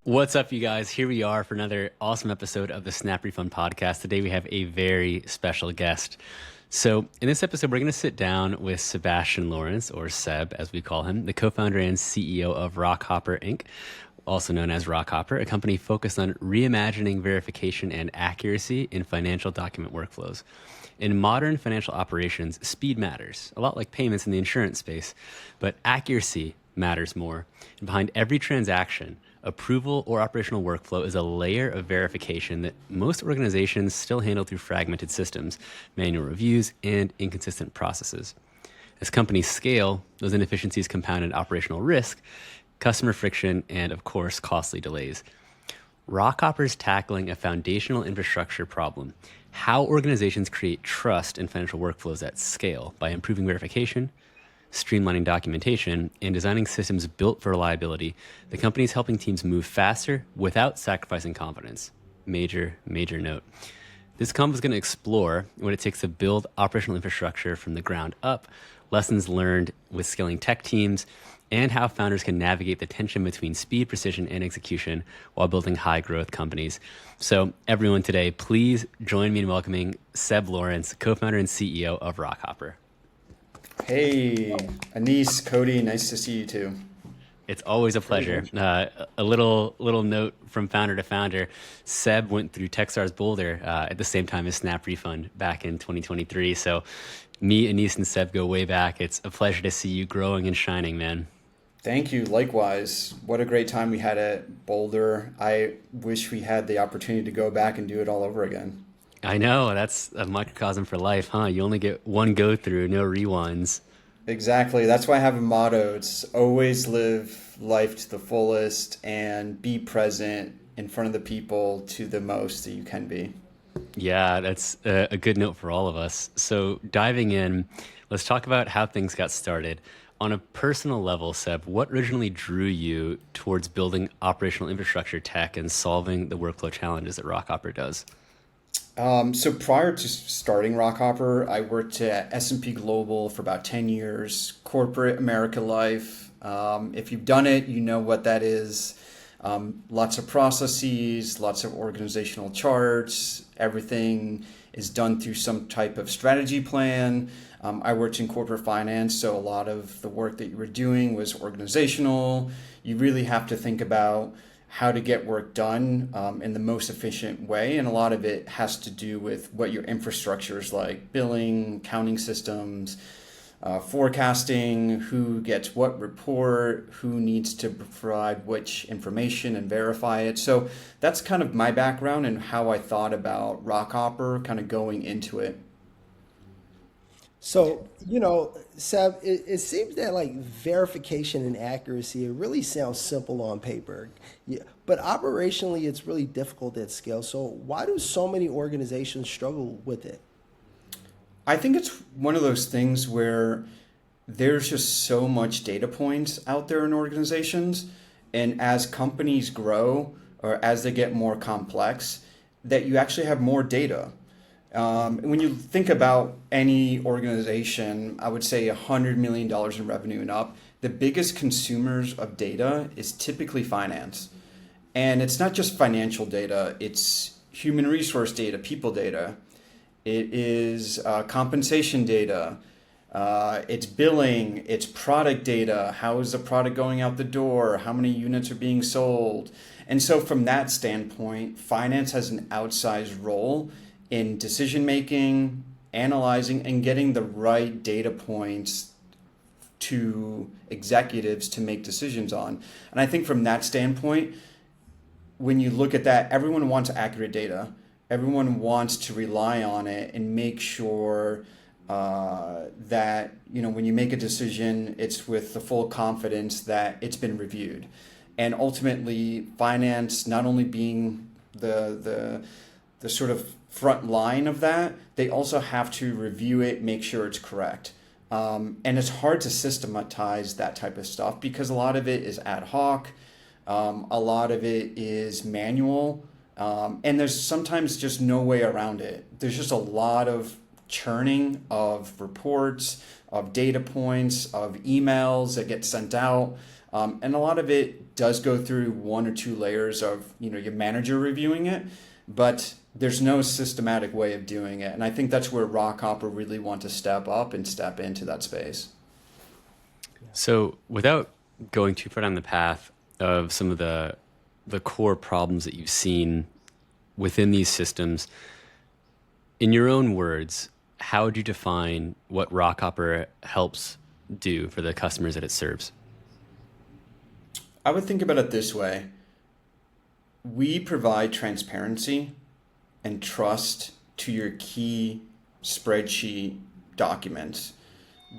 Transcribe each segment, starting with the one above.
What's up, you guys? Here we are for another awesome episode of the SnapRefund Podcast. Today we have a very special guest. So in this episode, we're going to sit down with Sebastian Lawrence, or Seb, as we call him, the co-founder and CEO of Rockhopper Inc., also known as Rockhopper, a company focused on reimagining verification and accuracy in financial document workflows. In modern financial operations, speed matters, a lot like payments in the insurance space, but accuracy matters more. And behind every transaction, approval or operational workflow is a layer of verification that most organizations still handle through fragmented systems, manual reviews, and inconsistent processes. As companies scale, those inefficiencies compound in operational risk, customer friction, and of course, costly delays. Rockhopper is tackling a foundational infrastructure problem: how organizations create trust in financial workflows at scale by improving verification, streamlining documentation, and designing systems built for reliability. The company is helping teams move faster without sacrificing confidence. Major note. This convo is going to explore what it takes to build operational infrastructure from the ground up, lessons learned with scaling tech teams, and how founders can navigate the tension between speed, precision, and execution while building high-growth companies. So everyone today, please join me in welcoming Seb Lawrence, co-founder and CEO of Rockhopper. Hey, Anis, Cody, nice to see you too. It's always a pleasure. A little note from founder to founder. Seb went through Techstars Boulder at the same time as SnapRefund back in 2023. So me, Anis, and Seb go way back. It's a pleasure to see you growing and shining, man. Thank you. Likewise. What a great time we had at Boulder. I wish we had the opportunity to go back and do it all over again. I know, that's a microcosm for life, huh? You only get one go through, no rewinds. Exactly. That's why I have a motto. It's always live life to the fullest and be present in front of the people to the most that you can be. Yeah, that's a good note for all of us. So diving in, let's talk about how things got started. On a personal level, Seb, what originally drew you towards building operational infrastructure tech and solving the workflow challenges that Rockhopper does? So prior to starting Rockhopper, I worked at S&P Global for about 10 years, corporate America life. If you've done it, you know what that is. Lots of processes, lots of organizational charts. Everything is done through some type of strategy plan. I worked in corporate finance, so a lot of the work that you were doing was organizational. You really have to think about how to get work done in the most efficient way. And a lot of it has to do with what your infrastructure is like: billing, accounting systems, forecasting, who gets what report, who needs to provide which information and verify it. So that's kind of my background and how I thought about Rockhopper kind of going into it. So, Seb, it seems that like verification and accuracy, it really sounds simple on paper, yeah, but operationally it's really difficult at scale. So why do so many organizations struggle with it? I think it's one of those things where there's just so much data points out there in organizations. And as companies grow or as they get more complex, that you actually have more data. When you think about any organization, I would say $100 million in revenue and up, the biggest consumers of data is typically finance. And it's not just financial data, it's human resource data, people data. It is compensation data. It's billing, it's product data. How is the product going out the door? How many units are being sold? And so from that standpoint, finance has an outsized role in decision making, analyzing, and getting the right data points to executives to make decisions on. And I think from that standpoint, when you look at that, everyone wants accurate data. Everyone wants to rely on it and make sure that, when you make a decision, it's with the full confidence that it's been reviewed. And ultimately, finance, not only being the sort of front line of that, they also have to review it, make sure it's correct. And it's hard to systematize that type of stuff because a lot of it is ad hoc. A lot of it is manual. And there's sometimes just no way around it. There's just a lot of churning of reports, of data points, of emails that get sent out. And a lot of it does go through 1 or 2 layers of, your manager reviewing it, but there's no systematic way of doing it. And I think that's where Rockhopper really want to step up and step into that space. So without going too far down the path of some of the core problems that you've seen within these systems, in your own words, how would you define what Rockhopper helps do for the customers that it serves? I would think about it this way. We provide transparency and trust to your key spreadsheet documents.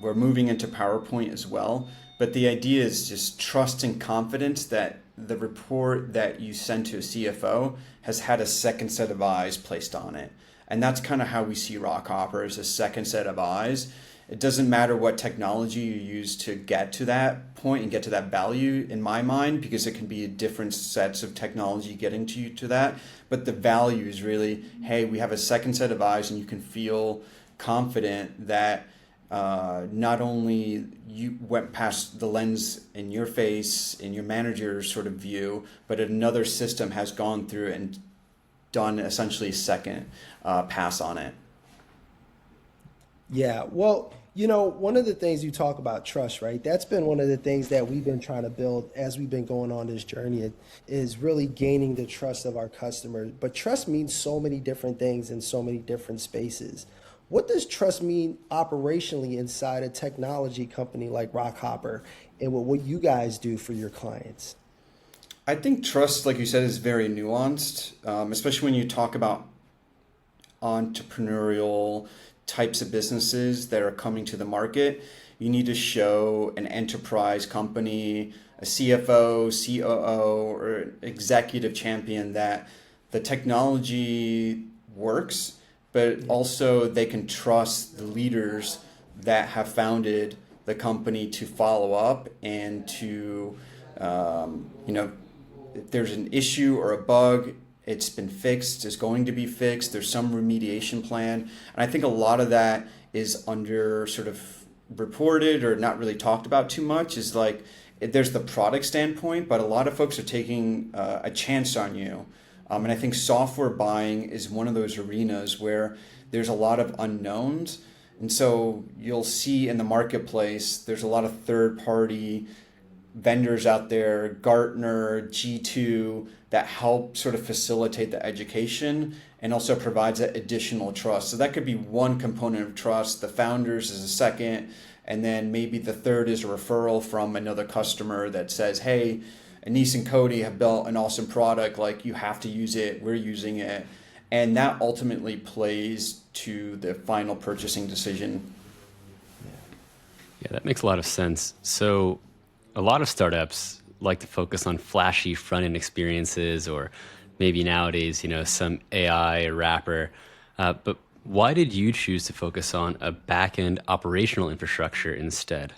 We're moving into PowerPoint as well, but the idea is just trust and confidence that the report that you send to a CFO has had a second set of eyes placed on it. And that's kind of how we see Rockhopper, as a second set of eyes. It doesn't matter what technology you use to get to that point and get to that value, in my mind, because it can be different sets of technology getting to you to that. But the value is really, hey, we have a second set of eyes, and you can feel confident that not only you went past the lens in your face, in your manager's sort of view, but another system has gone through and done essentially a second pass on it. Yeah, well, one of the things you talk about trust, right? That's been one of the things that we've been trying to build as we've been going on this journey, is really gaining the trust of our customers. But trust means so many different things in so many different spaces. What does trust mean operationally inside a technology company like Rockhopper, and what you guys do for your clients? I think trust, like you said, is very nuanced, especially when you talk about entrepreneurial types of businesses that are coming to the market. You need to show an enterprise company, a CFO, COO, or executive champion that the technology works, but also they can trust the leaders that have founded the company to follow up and to, if there's an issue or a bug, it's been fixed, it's going to be fixed, there's some remediation plan. And I think a lot of that is under sort of reported or not really talked about too much, is like, there's the product standpoint, but a lot of folks are taking a chance on you. And I think software buying is one of those arenas where there's a lot of unknowns. And so you'll see in the marketplace, there's a lot of third-party vendors out there, Gartner, G2, that help sort of facilitate the education and also provides that additional trust. So that could be one component of trust. The founders is a second, and then maybe the third is a referral from another customer that says, hey, Anise and Cody have built an awesome product, like you have to use it, we're using it. And that ultimately plays to the final purchasing decision. Yeah, that makes a lot of sense. So a lot of startups like to focus on flashy front-end experiences, or maybe nowadays, some AI or wrapper. But why did you choose to focus on a back-end operational infrastructure instead?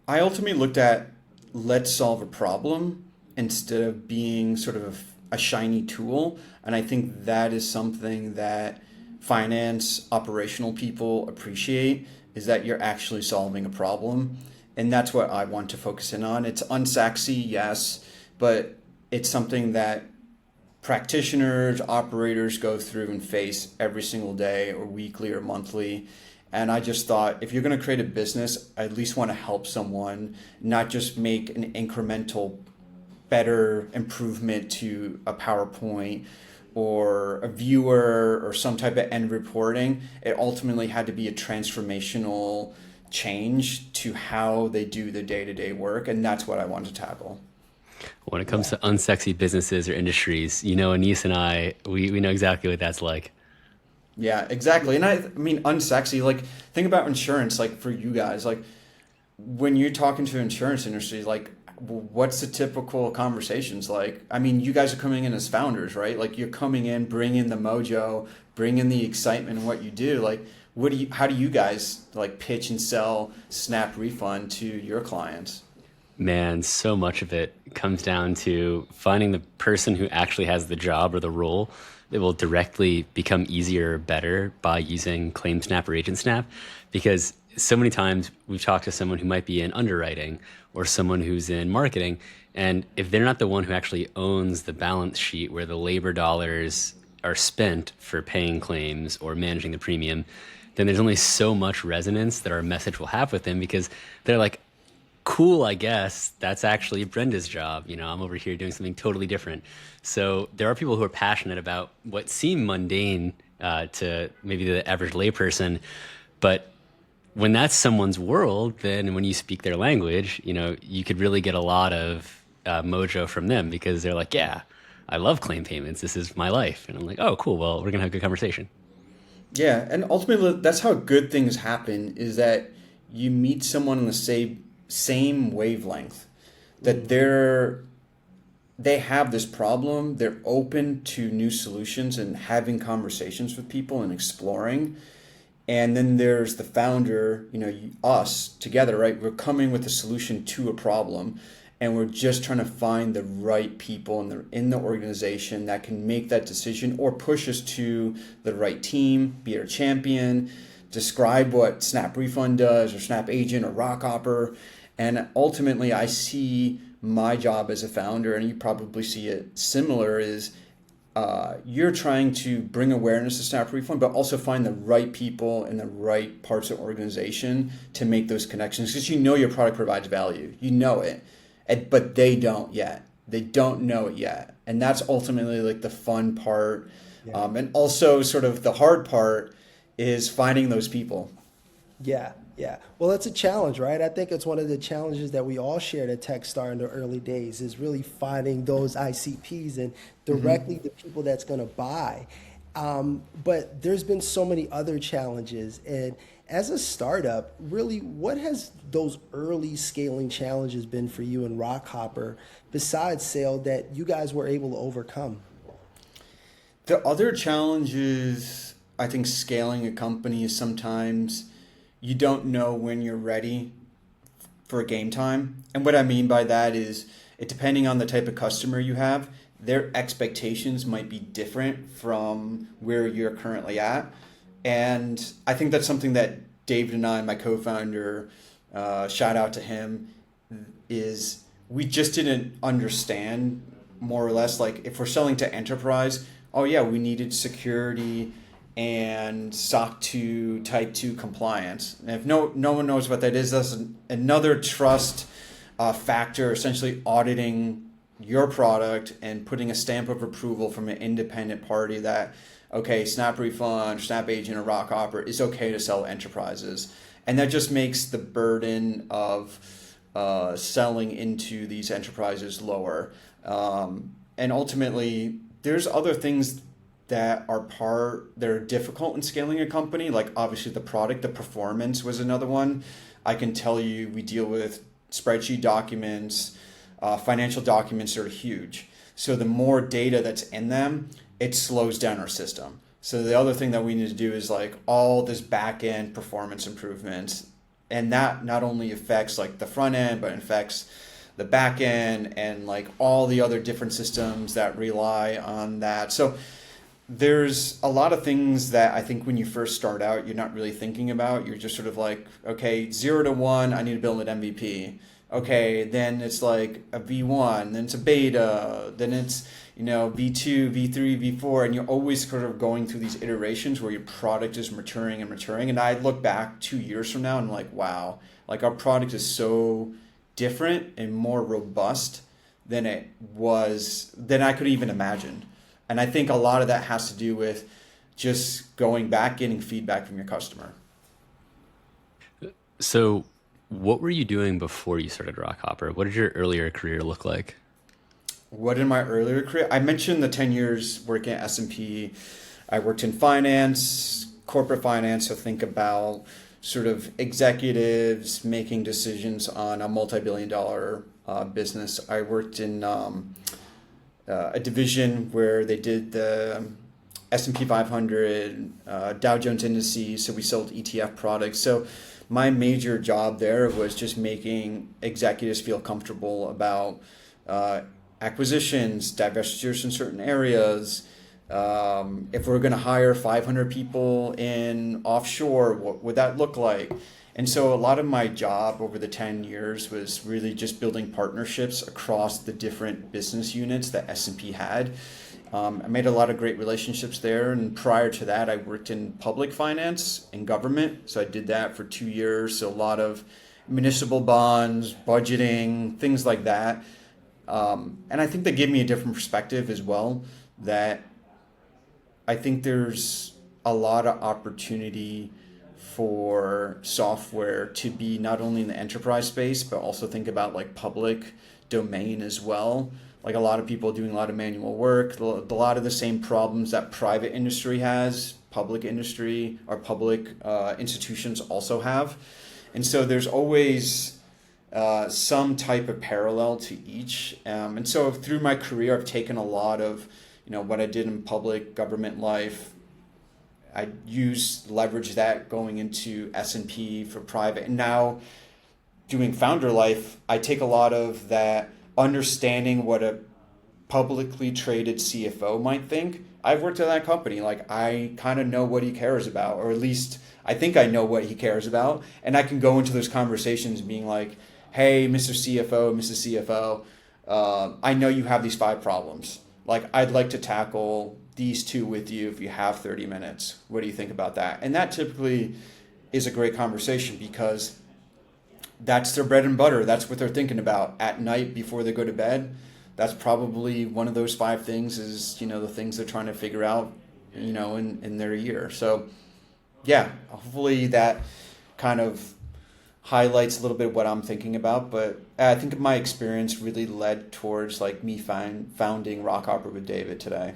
I ultimately looked at, let's solve a problem instead of being sort of a shiny tool. And I think that is something that finance, operational people appreciate, is that you're actually solving a problem. And that's what I want to focus in on. It's unsexy, yes, but it's something that practitioners, operators go through and face every single day or weekly or monthly. And I just thought, if you're going to create a business, I at least want to help someone, not just make an incremental better improvement to a PowerPoint or a viewer or some type of end reporting. It ultimately had to be a transformational change to how they do their day-to-day work, and that's what I want to tackle. When it comes to unsexy businesses or industries, Anise and I, we know exactly what that's like. Yeah, exactly. And I mean, unsexy, like, think about insurance, like, for you guys, like, when you're talking to insurance industry, like, what's the typical conversations like? I mean, you guys are coming in as founders, right? Like, you're coming in, bringing the mojo, bringing the excitement in what you do. Like, how do you guys like pitch and sell SnapRefund to your clients? Man, so much of it comes down to finding the person who actually has the job or the role it will directly become easier or better by using ClaimSnap or AgentSnap, because so many times we've talked to someone who might be in underwriting or someone who's in marketing, and if they're not the one who actually owns the balance sheet where the labor dollars are spent for paying claims or managing the premium, then there's only so much resonance that our message will have with them, because they're like, cool, I guess that's actually Brenda's job. I'm over here doing something totally different. So there are people who are passionate about what seem mundane to maybe the average layperson, but when that's someone's world, then when you speak their language, you could really get a lot of mojo from them, because they're like, yeah, I love claim payments. This is my life. And I'm like, oh, cool. Well, we're going to have a good conversation. Yeah, and ultimately that's how good things happen, is that you meet someone on the same wavelength, that they have this problem, they're open to new solutions and having conversations with people and exploring. And then there's the founder, us together, right? We're coming with a solution to a problem, and we're just trying to find the right people in the organization that can make that decision or push us to the right team, be our champion, describe what SnapRefund does or SnapAgent or Rockhopper. And ultimately, I see my job as a founder, and you probably see it similar, is you're trying to bring awareness to SnapRefund, but also find the right people in the right parts of the organization to make those connections, because your product provides value. You know it, but they don't yet. They don't know it yet. And that's ultimately like the fun part. Yeah. And also sort of the hard part is finding those people. Yeah. Well, it's a challenge, right? I think it's one of the challenges that we all shared at Techstar in the early days, is really finding those ICPs and directly the people that's going to buy. But there's been so many other challenges. And as a startup, really, what has those early scaling challenges been for you in Rockhopper, besides sale, that you guys were able to overcome? The other challenges, I think, scaling a company is sometimes you don't know when you're ready for game time. And what I mean by that is, depending on the type of customer you have, their expectations might be different from where you're currently at. And I think that's something that David and I, my co-founder, shout out to him, is we just didn't understand, more or less, like if we're selling to enterprise, oh yeah, we needed security and SOC 2 Type 2 compliance. And if no one knows what that is, that's another trust factor, essentially auditing your product and putting a stamp of approval from an independent party that, okay, SnapRefund, SnapAgent, or Rockhopper is okay to sell enterprises. And that just makes the burden of selling into these enterprises lower. And ultimately, there's other things that are difficult in scaling a company. Like obviously the product, the performance was another one. I can tell you we deal with spreadsheet documents, financial documents are huge. So the more data that's in them, it slows down our system. So the other thing that we need to do is like all this back end performance improvements. And that not only affects like the front end, but it affects the back end and like all the other different systems that rely on that. So there's a lot of things that I think when you first start out, you're not really thinking about. You're just sort of like, okay, 0 to 1, I need to build an MVP. Okay, then it's like a V1, then it's a beta, then it's, V2, V3, V4, and you're always sort of going through these iterations where your product is maturing and maturing. And I look back 2 years from now and I'm like, wow, like our product is so different and more robust than I could even imagine. And I think a lot of that has to do with just going back, getting feedback from your customer. So what were you doing before you started Rockhopper? What did your earlier career look like? What in my earlier career? I mentioned the 10 years working at S&P. I worked in finance, corporate finance, so think about sort of executives making decisions on a multi-billion-dollar business. I worked in a division where they did the S&P 500, Dow Jones indices, so we sold ETF products. So my major job there was just making executives feel comfortable about acquisitions, divestitures in certain areas, If we're going to hire 500 people in offshore, what would that look like? And so a lot of my job over the 10 years was really just building partnerships across the different business units that S&P had. I made a lot of great relationships there. And prior to that, I worked in public finance and government. So I did that for 2 years. So a lot of municipal bonds, budgeting, things like that. And I think that gave me a different perspective as well, that I think there's a lot of opportunity for software to be not only in the enterprise space, but also think about like public domain as well. Like a lot of people doing a lot of manual work, a lot of the same problems that private industry has, public industry or public institutions also have. And so there's always some type of parallel to each. And so through my career, I've taken a lot of, what I did in public government life. I leverage that going into S&P for private. And now doing founder life, I take a lot of that understanding what a publicly traded CFO might think. I've worked at that company. Like I kind of know what he cares about, or at least I think I know what he cares about. And I can go into those conversations being like, hey, Mr. CFO, Mrs. CFO, I know you have these 5 problems. Like I'd like to tackle these 2 with you if you have 30 minutes. What do you think about that? And that typically is a great conversation because that's their bread and butter. That's what they're thinking about at night before they go to bed. That's probably one of those 5 things is, the things they're trying to figure out, in their year. So yeah, hopefully that kind of highlights a little bit what I'm thinking about. But I think my experience really led towards like me founding Rockhopper with David today.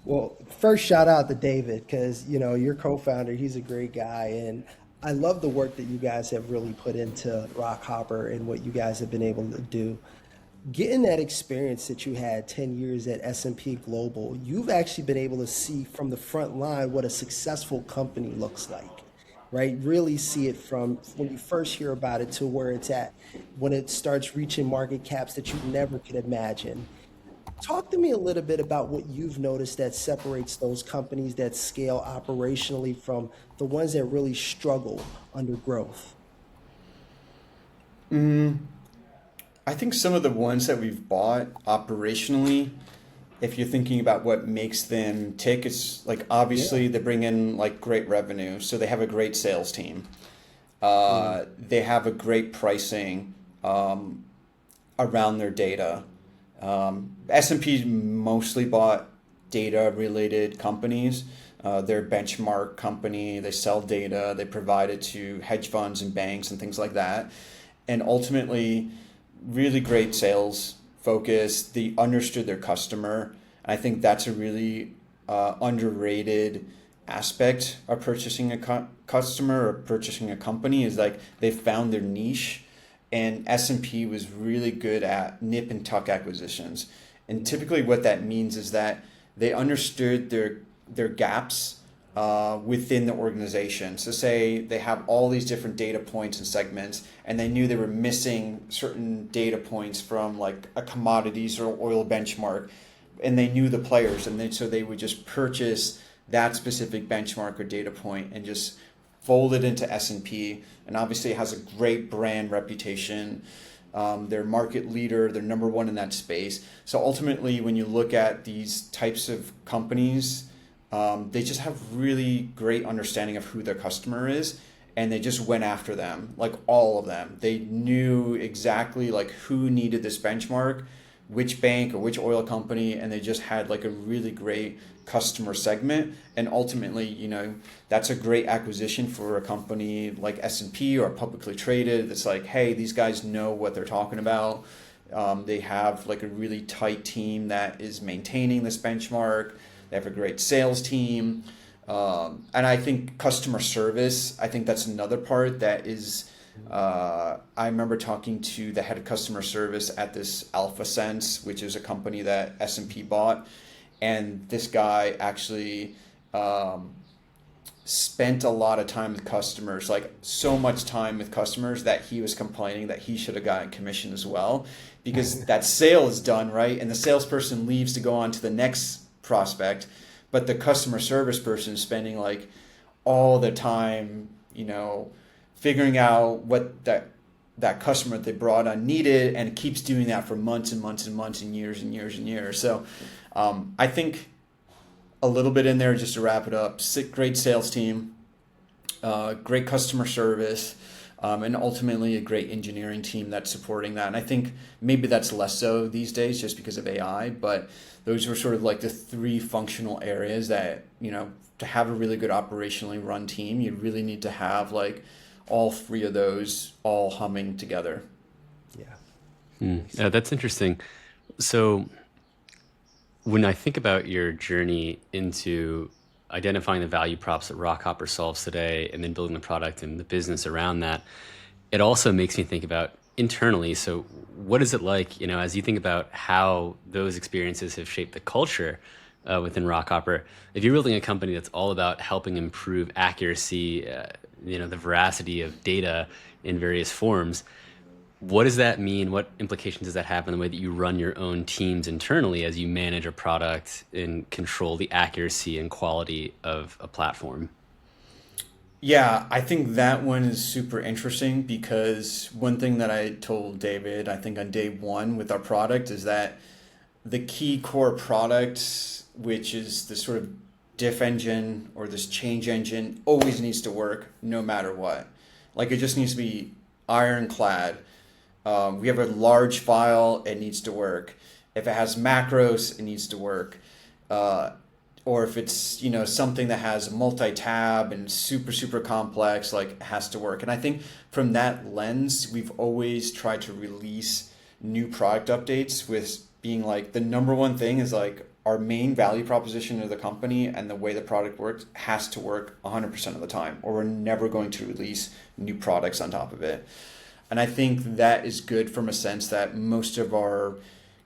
Well, first shout out to David because, your co-founder, he's a great guy. And I love the work that you guys have really put into Rockhopper and what you guys have been able to do. Getting that experience that you had 10 years at S&P Global, you've actually been able to see from the front line what a successful company looks like, right? Really see it from when you first hear about it to where it's at, when it starts reaching market caps that you never could imagine. Talk to me a little bit about what you've noticed that separates those companies that scale operationally from the ones that really struggle under growth. I think some of the ones that we've bought operationally, if you're thinking about what makes them tick, it's like obviously they bring in like great revenue. So they have a great sales team. They have a great pricing around their data. S&P mostly bought data-related companies. They're a benchmark company. They sell data. They provide it to hedge funds and banks and things like that. And ultimately, really great sales focus. They understood their customer. And I think that's a really underrated aspect of purchasing a customer or purchasing a company is like they found their niche. And S&P was really good at nip and tuck acquisitions. And typically what that means is that they understood their gaps within the organization. So say they have all these different data points and segments, and they knew they were missing certain data points from like a commodities or oil benchmark, and they knew the players, and so they would just purchase that specific benchmark or data point and just fold it into S&P. And obviously it has a great brand reputation. They're market leader. They're number 1 in that space. So ultimately, when you look at these types of companies, they just have really great understanding of who their customer is, and they just went after them, like all of them. They knew exactly like who needed this benchmark, which bank or which oil company, and they just had like a really great customer segment. And ultimately, that's a great acquisition for a company like S&P or publicly traded. It's like, hey, these guys know what they're talking about. They have like a really tight team that is maintaining this benchmark. They have a great sales team. And I think customer service, I think that's another part that is, I remember talking to the head of customer service at this AlphaSense, which is a company that S&P bought. And this guy actually spent a lot of time with customers, like so much time with customers that he was complaining that he should have gotten commission as well, because that sale is done, right? And the salesperson leaves to go on to the next prospect, but the customer service person is spending like all the time, figuring out what that customer that they brought on needed, and it keeps doing that for months and months and months and years and years and years. So I think a little bit in there just to wrap it up: great sales team, great customer service, and ultimately a great engineering team that's supporting that. And I think maybe that's less so these days just because of AI, but those were sort of like the three functional areas that, to have a really good operationally run team, you really need to have like all three of those all humming together. Yeah. That's interesting. So when I think about your journey into identifying the value props that Rockhopper solves today and then building the product and the business around that, it also makes me think about internally. So what is it like, as you think about how those experiences have shaped the culture within Rockhopper? If you're building a company that's all about helping improve accuracy, the veracity of data in various forms, what does that mean? What implications does that have in the way that you run your own teams internally as you manage a product and control the accuracy and quality of a platform? Yeah, I think that one is super interesting because one thing that I told David, I think on day one with our product, is that the key core product, which is the sort of diff engine or this change engine, always needs to work no matter what. Like, it just needs to be ironclad. We have a large file, it needs to work. If it has macros, it needs to work. Or if it's, something that has multi-tab and super, super complex, like, it has to work. And I think from that lens, we've always tried to release new product updates with being like, the number one thing is like, our main value proposition of the company and the way the product works has to work 100% of the time, or we're never going to release new products on top of it. And I think that is good from a sense that most of our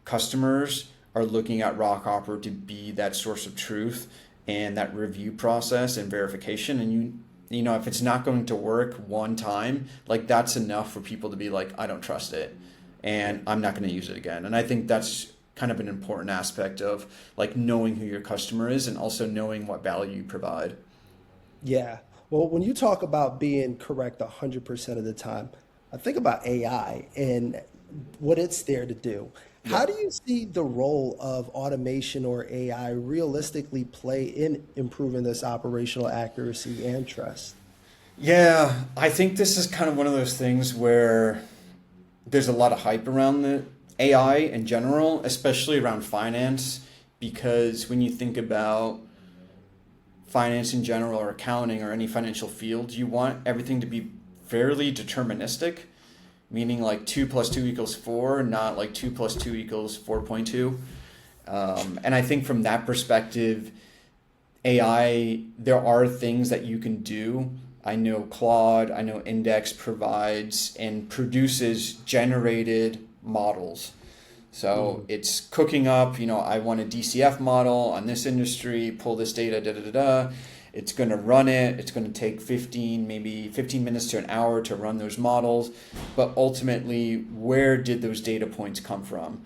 customers are looking at Rockhopper to be that source of truth and that review process and verification. And if it's not going to work one time, like, that's enough for people to be like, I don't trust it and I'm not going to use it again. And I think that's kind of an important aspect of like knowing who your customer is and also knowing what value you provide. Yeah. Well, when you talk about being correct 100% of the time, I think about AI and what it's there to do. How do you see the role of automation or AI realistically play in improving this operational accuracy and trust? Yeah, I think this is kind of one of those things where there's a lot of hype around the AI in general, especially around finance, because when you think about finance in general or accounting or any financial field, you want everything to be fairly deterministic, meaning like 2 + 2 = 4, not like 2 + 2 = 4.2. And I think from that perspective, AI, there are things that you can do. I know Claude, I know Index provides and produces generated models. So it's cooking up, I want a DCF model on this industry, pull this data, It's going to run it. It's going to take 15 minutes to an hour to run those models. But ultimately, where did those data points come from?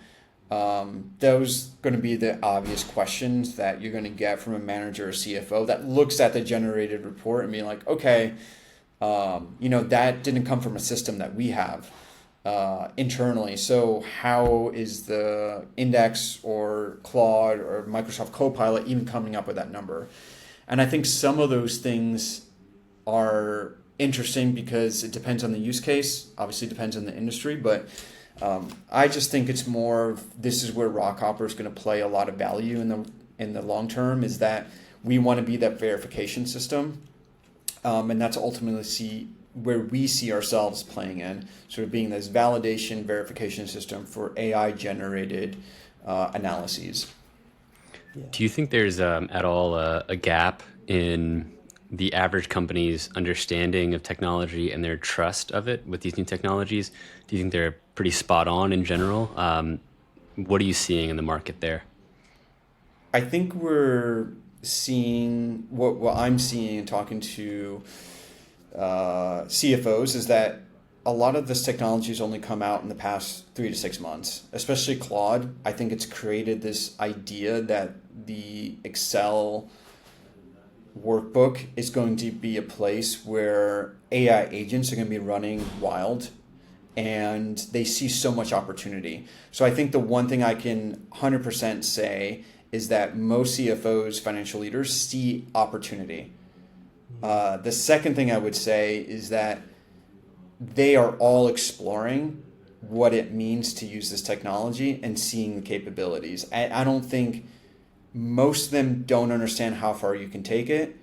Those going to be the obvious questions that you're going to get from a manager or CFO that looks at the generated report and being like, okay, that didn't come from a system that we have internally. So how is the Index or Claude or Microsoft Copilot even coming up with that number? And I think some of those things are interesting because it depends on the use case, obviously depends on the industry, but I just think it's more, this is where Rockhopper is going to play a lot of value in the long term, is that we want to be that verification system. And that's ultimately where we see ourselves playing in, sort of being this validation verification system for AI generated analyses. Do you think there's at all a gap in the average company's understanding of technology and their trust of it with these new technologies? Do you think they're pretty spot on in general? What are you seeing in the market there? I think we're seeing, what I'm seeing and talking to CFOs is that a lot of this technology has only come out in the past 3 to 6 months, especially Claude. I think it's created this idea that the Excel workbook is going to be a place where AI agents are going to be running wild, and they see so much opportunity. So I think the one thing I can 100% say is that most CFOs, financial leaders, see opportunity. The second thing I would say is that they are all exploring what it means to use this technology and seeing the capabilities. I don't think most of them don't understand how far you can take it,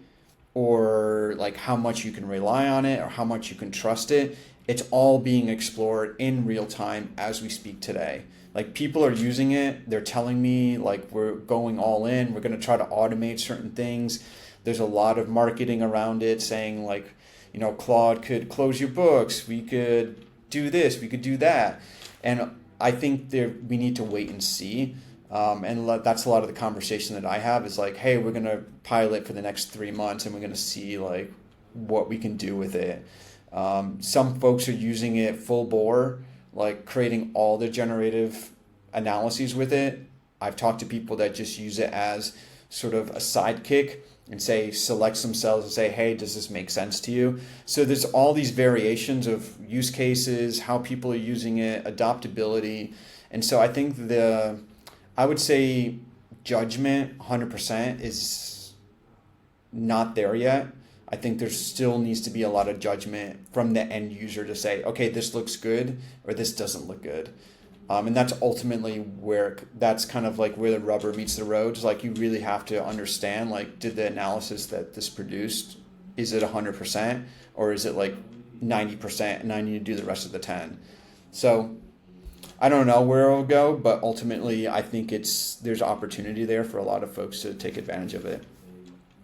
or like how much you can rely on it, or how much you can trust it. It's all being explored in real time as we speak today. Like, people are using it. They're telling me, like, we're going all in. We're going to try to automate certain things. There's a lot of marketing around it saying, like, you know, Claude could close your books. We could do this. We could do that. And I think we need to wait and see. That's a lot of the conversation that I have is like, hey, we're going to pilot for the next 3 months, and we're going to see like what we can do with it. Some folks are using it full bore, like creating all the generative analyses with it. I've talked to people that just use it as sort of a sidekick and say, selects themselves and say, hey, does this make sense to you? So there's all these variations of use cases, how people are using it, adoptability. And so I think I would say judgment 100% is not there yet. I think there still needs to be a lot of judgment from the end user to say, okay, this looks good or this doesn't look good. And that's ultimately that's kind of like where the rubber meets the road. It's like, you really have to understand, like, did the analysis that this produced, is it 100% or is it like 90% and I need to do the rest of the 10? So I don't know where it'll go, but ultimately I think there's opportunity there for a lot of folks to take advantage of it.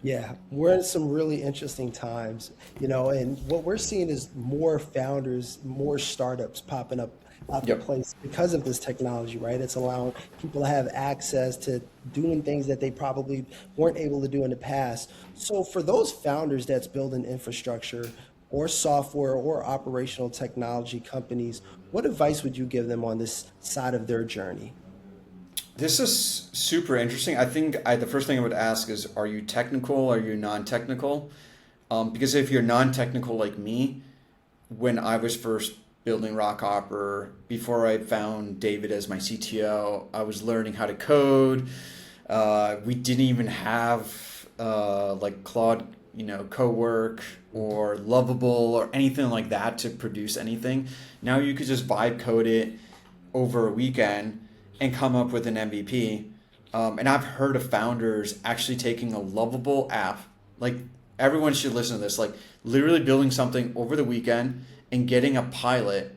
Yeah, we're in some really interesting times, and what we're seeing is more founders, more startups popping up out the place because of this technology, right? It's allowing people to have access to doing things that they probably weren't able to do in the past. So for those founders that's building infrastructure or software or operational technology companies, what advice would you give them on this side of their journey? This is super interesting. I think the first thing I would ask is, are you technical? Are you non-technical? Because if you're non-technical like me, when I was first building Rockhopper, before I found David as my CTO, I was learning how to code. We didn't even have like Claude, Cowork or Lovable or anything like that to produce anything. Now you could just vibe code it over a weekend and come up with an MVP. And I've heard of founders actually taking a Lovable app, like, everyone should listen to this, like literally building something over the weekend and getting a pilot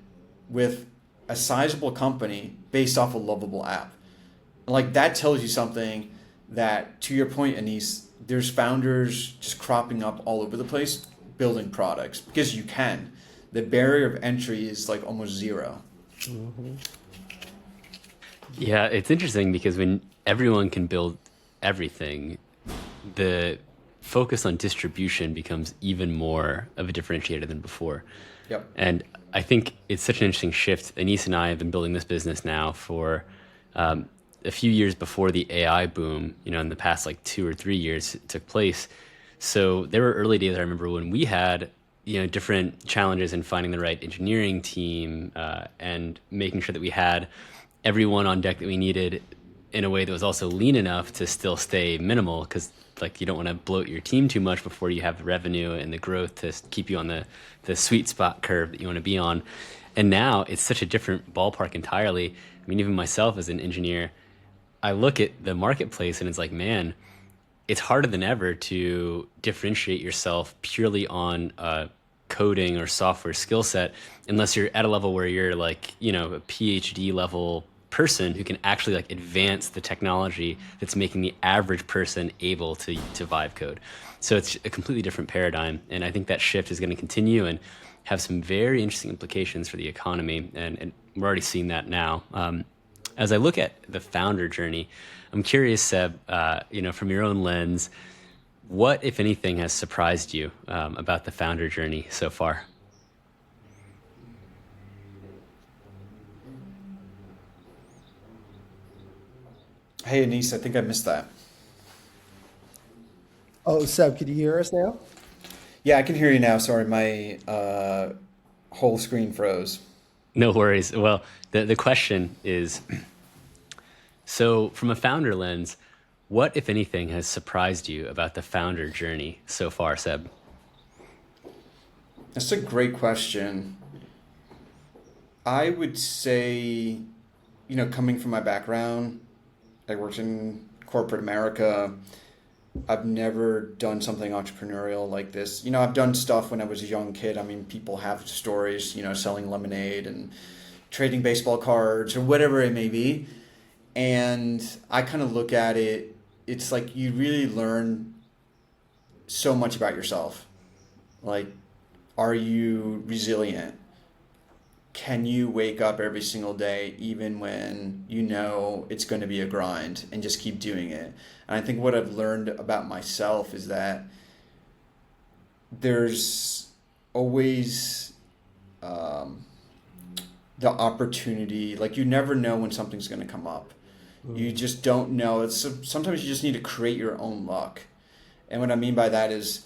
with a sizable company based off a Lovable app. Like, that tells you something that, to your point, Anise, there's founders just cropping up all over the place building products because you can. The barrier of entry is like almost zero. Mm-hmm. Yeah, it's interesting because when everyone can build everything, the focus on distribution becomes even more of a differentiator than before. Yep. And I think it's such an interesting shift. Anise and I have been building this business now for a few years before the AI boom, in the past like 2 or 3 years it took place. So there were early days, I remember, when we had different challenges in finding the right engineering team and making sure that we had everyone on deck that we needed in a way that was also lean enough to still stay minimal, because like you don't want to bloat your team too much before you have the revenue and the growth to keep you on the sweet spot curve that you want to be on. And now it's such a different ballpark entirely. I mean, even myself as an engineer, I look at the marketplace and it's like, man, it's harder than ever to differentiate yourself purely on coding or software skill set unless you're at a level where you're like, a PhD level person who can actually like advance the technology that's making the average person able to vibe code. So it's a completely different paradigm. And I think that shift is going to continue and have some very interesting implications for the economy. And we're already seeing that now. As I look at the founder journey, I'm curious, Seb, from your own lens, what, if anything, has surprised you about the founder journey so far? Hey, Anise, I think I missed that. Oh, Seb, can you hear us now? Yeah, I can hear you now. Sorry, my whole screen froze. No worries. Well, the question is, so from a founder lens, what, if anything, has surprised you about the founder journey so far, Seb? That's a great question. I would say, coming from my background, I worked in corporate America. I've never done something entrepreneurial like this. I've done stuff when I was a young kid. I mean, people have stories, selling lemonade and trading baseball cards or whatever it may be. And I kind of look at it, it's like you really learn so much about yourself. Like, are you resilient? Can you wake up every single day, even when you know it's going to be a grind, and just keep doing it? And I think what I've learned about myself is that there's always the opportunity, like you never know when something's going to come up. You just don't know. Sometimes you just need to create your own luck. And what I mean by that is,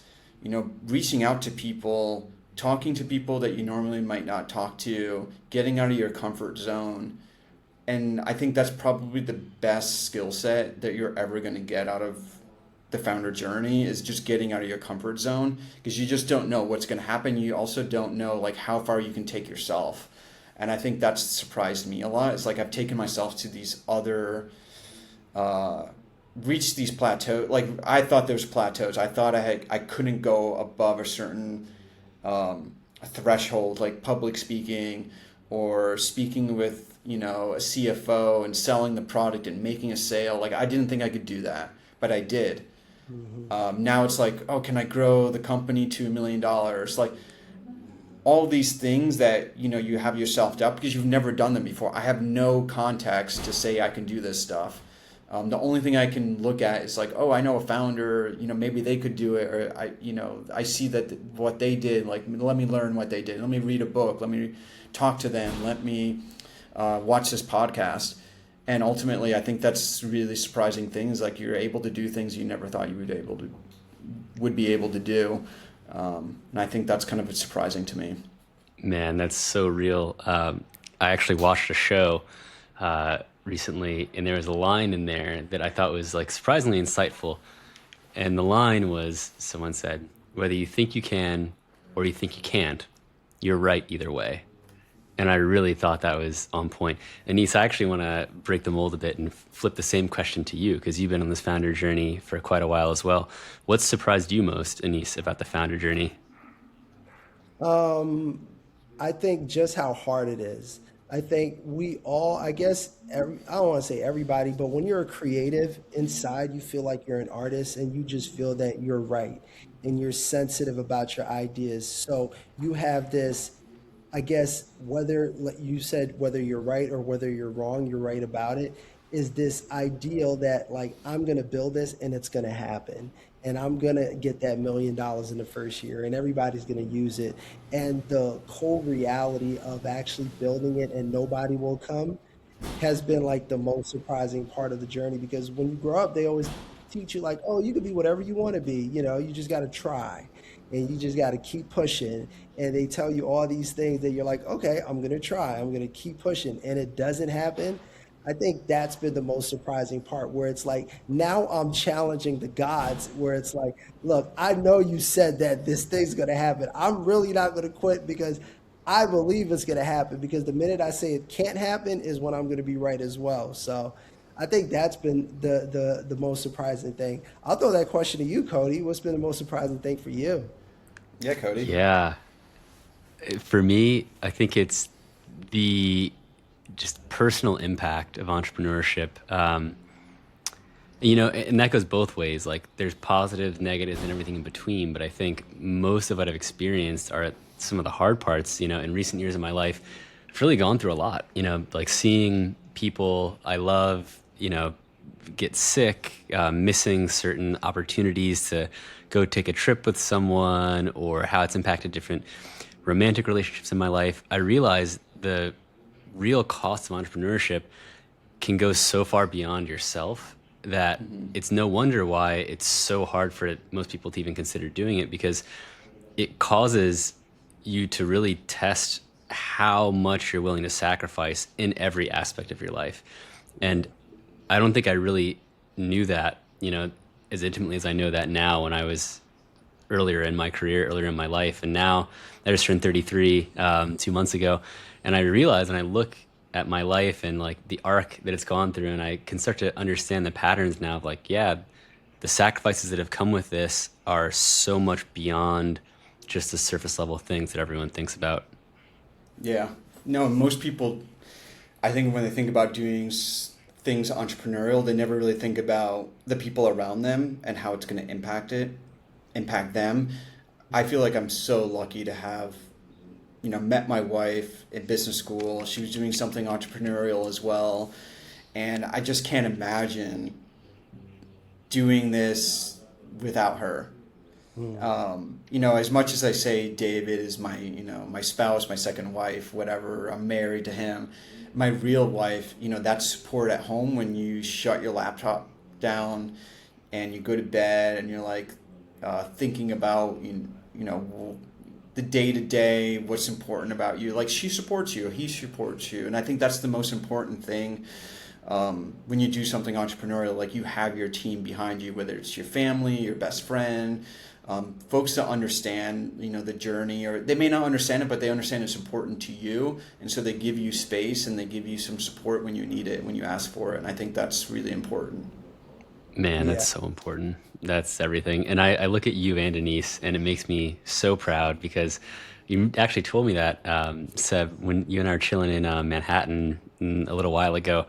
reaching out to people, talking to people that you normally might not talk to, getting out of your comfort zone. And I think that's probably the best skill set that you're ever going to get out of the founder journey, is just getting out of your comfort zone, because you just don't know what's going to happen. You also don't know like how far you can take yourself. And I think that's surprised me a lot. It's like I've taken myself to these other, reached these plateaus. Like I thought there was plateaus. I thought I couldn't go above a certain threshold, like public speaking or speaking with, a CFO and selling the product and making a sale. Like I didn't think I could do that, but I did. Now it's like, oh, can I grow the company to $1 million? Like all these things that, you have yourself doubt because you've never done them before. I have no context to say I can do this stuff. The only thing I can look at is like, oh, I know a founder, maybe they could do it. Or I see that what they did, like, let me learn what they did. Let me read a book. Let me talk to them. Let me watch this podcast. And ultimately, I think that's really surprising things. Like you're able to do things you never thought you would be able to do. And I think that's kind of surprising to me. Man, that's so real. I actually watched a show recently, and there was a line in there that I thought was like surprisingly insightful. And the line was, someone said, whether you think you can or you think you can't, you're right either way. And I really thought that was on point. Anise, I actually want to break the mold a bit and flip the same question to you, because you've been on this founder journey for quite a while as well. What's surprised you most, Anise, about the founder journey? I think just how hard it is. I think we all, I guess, I don't want to say everybody, but when you're a creative inside, you feel like you're an artist and you just feel that you're right and you're sensitive about your ideas. So you have this, I guess, whether you said whether you're right or whether you're wrong, you're right about it, is this ideal that like, I'm going to build this and it's going to happen. And I'm going to get that $1 million in the first year and everybody's going to use it. And the whole reality of actually building it and nobody will come has been like the most surprising part of the journey, because when you grow up, they always teach you like, oh, you can be whatever you want to be. You just got to try and you just got to keep pushing. And they tell you all these things that you're like, okay, I'm going to try. I'm going to keep pushing. And it doesn't happen. I think that's been the most surprising part, where it's like, now I'm challenging the gods, where it's like, look, I know you said that this thing's going to happen. I'm really not going to quit because I believe it's going to happen, because the minute I say it can't happen is when I'm going to be right as well. So I think that's been the most surprising thing. I'll throw that question to you, Cody. What's been the most surprising thing for you? Yeah, Cody. Yeah. For me, I think it's the just personal impact of entrepreneurship. And that goes both ways. Like there's positives, negatives, and everything in between. But I think most of what I've experienced are some of the hard parts. In recent years of my life, I've really gone through a lot. Like seeing people I love, get sick, missing certain opportunities to go take a trip with someone, or how it's impacted different romantic relationships in my life. I realized the real cost of entrepreneurship can go so far beyond yourself that it's no wonder why it's so hard for most people to even consider doing it, because it causes you to really test how much you're willing to sacrifice in every aspect of your life. And I don't think I really knew that, as intimately as I know that now, when I was earlier in my career, earlier in my life. And now I just turned 33 2 months ago. And I realize, and I look at my life and like the arc that it's gone through, and I can start to understand the patterns now of like, yeah, the sacrifices that have come with this are so much beyond just the surface level things that everyone thinks about. Yeah. No, most people, I think when they think about doing things entrepreneurial, they never really think about the people around them and how it's going to impact them. I feel like I'm so lucky to have, met my wife at business school. She was doing something entrepreneurial as well. And I just can't imagine doing this without her. As much as I say David is my, my spouse, my second wife, whatever, I'm married to him. My real wife, that support at home when you shut your laptop down and you go to bed and you're like thinking about, the day-to-day, what's important about you. Like, she supports you, he supports you. And I think that's the most important thing. When you do something entrepreneurial, like, you have your team behind you, whether it's your family, your best friend, folks that understand, the journey, or they may not understand it, but they understand it's important to you. And so they give you space and they give you some support when you need it, when you ask for it. And I think that's really important. Man, that's so important. That's everything. And I look at you and Denise, and it makes me so proud, because you actually told me that, Seb, when you and I were chilling in Manhattan a little while ago,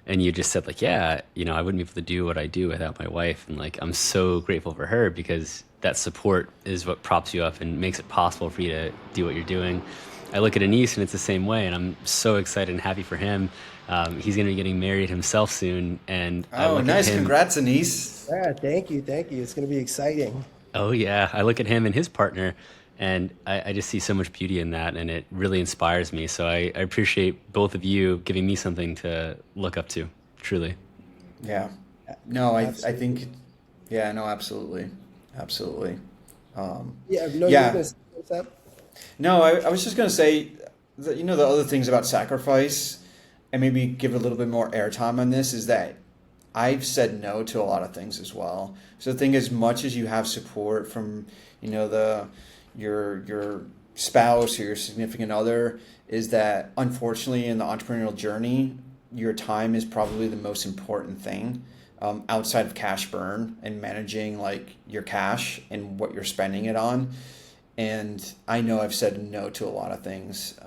and you just said like, yeah, I wouldn't be able to do what I do without my wife. And like, I'm so grateful for her, because that support is what props you up and makes it possible for you to do what you're doing. I look at Denise, and it's the same way, and I'm so excited and happy for him. He's going to be getting married himself soon. And I look nice. at him, Congrats, Anise. Yeah, thank you. It's going to be exciting. Oh, yeah. I look at him and his partner, and I just see so much beauty in that, and it really inspires me. So I appreciate both of you giving me something to look up to, truly. Yeah. No, I think, yeah, no, absolutely. Absolutely. You were going to say that? No, I was just going to say that, the other things about sacrifice, and maybe give a little bit more airtime on this, is that I've said no to a lot of things as well. So the thing, as much as you have support from, your spouse or your significant other, is that unfortunately in the entrepreneurial journey, your time is probably the most important thing, outside of cash burn and managing like your cash and what you're spending it on. And I know I've said no to a lot of things.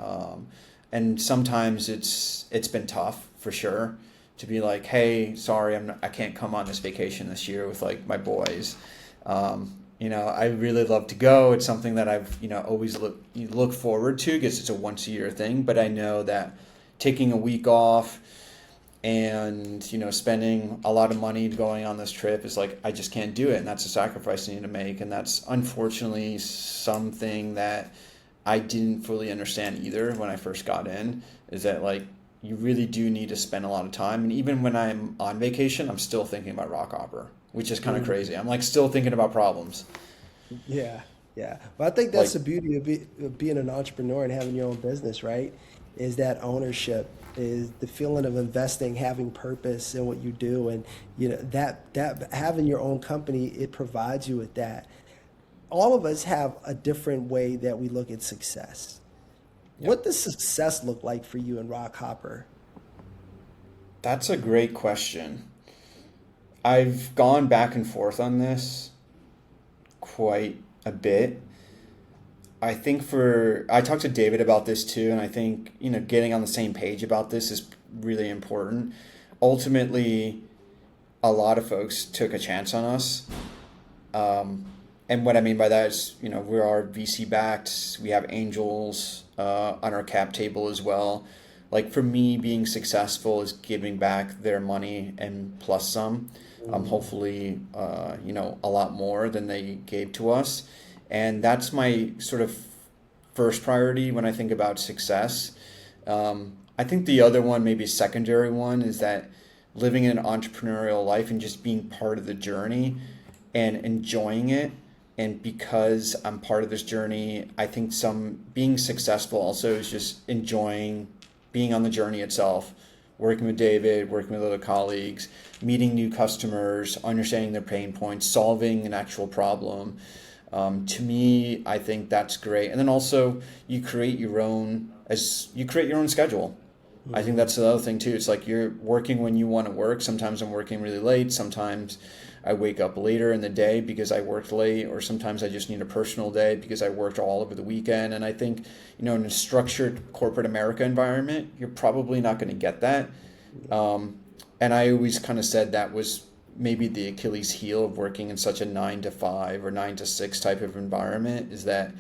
And sometimes it's been tough, for sure, to be like, hey, sorry, I can't come on this vacation this year with like my boys. I really love to go. It's something that I've always look forward to, because it's a once a year thing. But I know that taking a week off and spending a lot of money going on this trip is like, I just can't do it, and that's a sacrifice I need to make. And that's unfortunately something that I didn't fully understand either when I first got in, is that like, you really do need to spend a lot of time. And even when I'm on vacation, I'm still thinking about Rockhopper, which is kind of crazy. I'm like still thinking about problems. Yeah. Well, I think that's the beauty of being an entrepreneur and having your own business, right? Is that ownership, is the feeling of investing, having purpose in what you do. And, that having your own company, it provides you with that. All of us have a different way that we look at success. Yep. What does success look like for you in Rockhopper? That's a great question. I've gone back and forth on this quite a bit. I think I talked to David about this too, and I think, getting on the same page about this is really important. Ultimately, a lot of folks took a chance on us. And what I mean by that is, we are VC backed. We have angels on our cap table as well. Like, for me, being successful is giving back their money and plus some. Hopefully, a lot more than they gave to us. And that's my sort of first priority when I think about success. I I think the other one, maybe secondary one, is that living an entrepreneurial life and just being part of the journey and enjoying it. And because I'm part of this journey, I think being successful also is just enjoying being on the journey itself, working with David, working with other colleagues, meeting new customers, understanding their pain points, solving an actual problem. To me, I think that's great. And then also you create your own schedule. I think that's the other thing too. It's like you're working when you want to work. Sometimes I'm working really late. Sometimes I wake up later in the day because I worked late, or sometimes I just need a personal day because I worked all over the weekend. And I think, in a structured corporate America environment, you're probably not going to get that. And I always kind of said that was maybe the Achilles heel of working in such a 9 to 5 or 9 to 6 type of environment, is that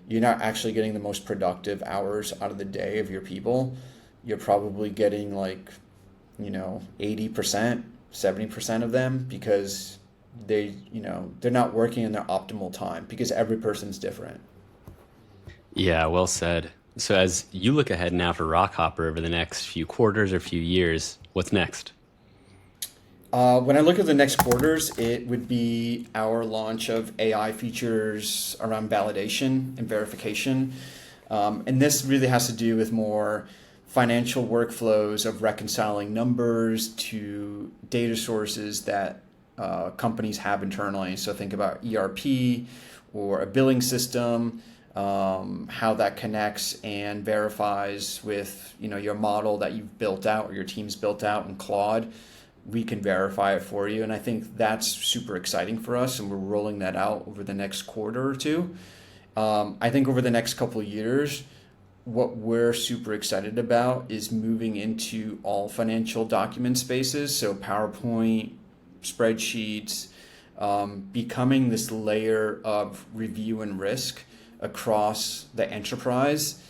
you're not actually getting the most productive hours out of the day of your people. You're probably getting 80%, 70% of them, because they're not working in their optimal time, because every person's different. Yeah, well said. So as you look ahead now for Rockhopper over the next few quarters or few years, what's next? When I look at the next quarters, it would be our launch of AI features around validation and verification. And this really has to do with more financial workflows of reconciling numbers to data sources that companies have internally. So think about ERP or a billing system, how that connects and verifies with your model that you've built out or your team's built out in Claude. We can verify it for you. And I think that's super exciting for us, and we're rolling that out over the next quarter or two. I think over the next couple of years, what we're super excited about is moving into all financial document spaces. So PowerPoint, spreadsheets, becoming this layer of review and risk across the enterprise.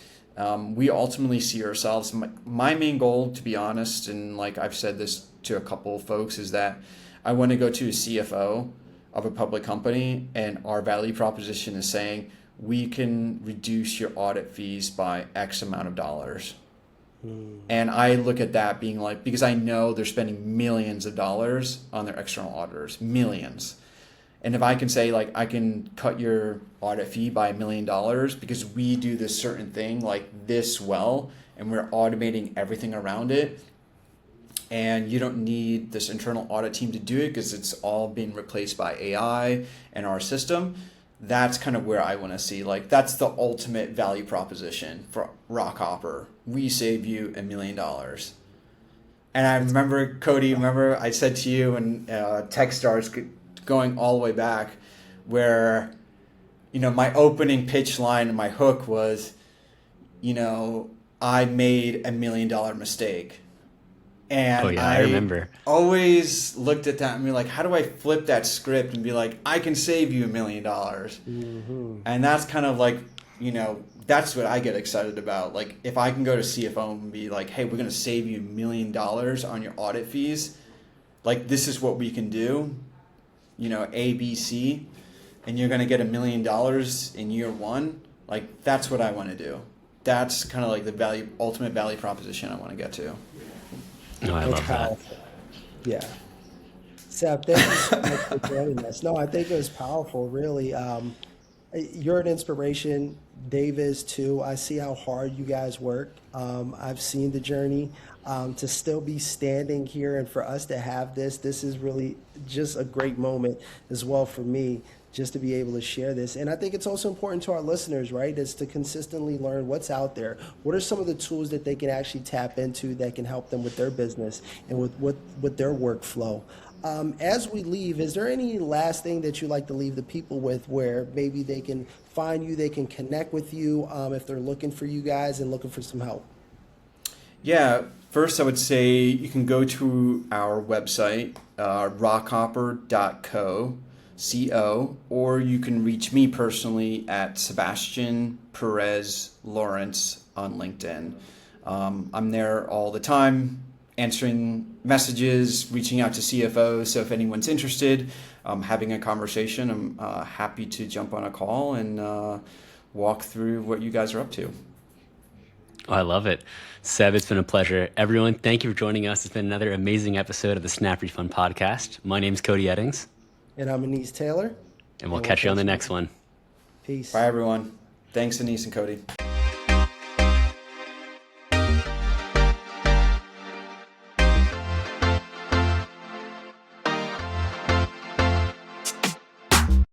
We ultimately see ourselves, my main goal, to be honest, and I've said this to a couple of folks, is that I want to go to a CFO of a public company, and our value proposition is saying, we can reduce your audit fees by X amount of dollars. And I look at that being because I know they're spending millions of dollars on their external auditors, millions. And if I can say, I can cut your audit fee by $1 million because we do this certain thing this well, and we're automating everything around it, and you don't need this internal audit team to do it because it's all being replaced by AI and our system. That's kind of where I want to see, that's the ultimate value proposition for Rockhopper. We save you $1 million. And I remember, Cody, I said to you, and Techstars, going all the way back, where, my opening pitch line and my hook was, I made $1 million mistake. And I remember. Always looked at that and be like, how do I flip that script and be like, I can save you $1 million? Mm-hmm. And that's kind of that's what I get excited about. If I can go to CFO and be like, hey, we're going to save you $1 million on your audit fees. This is what we can do, A, B, C, and you're going to get $1 million in year one. That's what I want to do. That's kind of the ultimate value proposition I want to get to. No, I love that. Yeah. Seb, thank you so much for joining us. No, I think it was powerful, really. You're an inspiration. Dave is too. I see how hard you guys work. I've seen the journey. To still be standing here and for us to have this is really just a great moment as well for me, just to be able to share this. And I think it's also important to our listeners, right, is to consistently learn what's out there. What are some of the tools that they can actually tap into that can help them with their business and with their workflow? As we leave, is there any last thing that you'd like to leave the people with, where maybe they can find you, they can connect with you if they're looking for you guys and looking for some help? Yeah, first I would say you can go to our website, rockhopper.co, or you can reach me personally at Sebastian Perez Lawrence on LinkedIn. I'm there all the time, answering messages, reaching out to CFOs. So if anyone's interested, having a conversation, I'm happy to jump on a call and walk through what you guys are up to. Oh, I love it. Seb, it's been a pleasure. Everyone, thank you for joining us. It's been another amazing episode of the SnapRefund Podcast. My name's Cody Eddings. And I'm Anise Taylor. And we'll catch you on the next one. Peace. Bye, everyone. Thanks, Anise and Cody.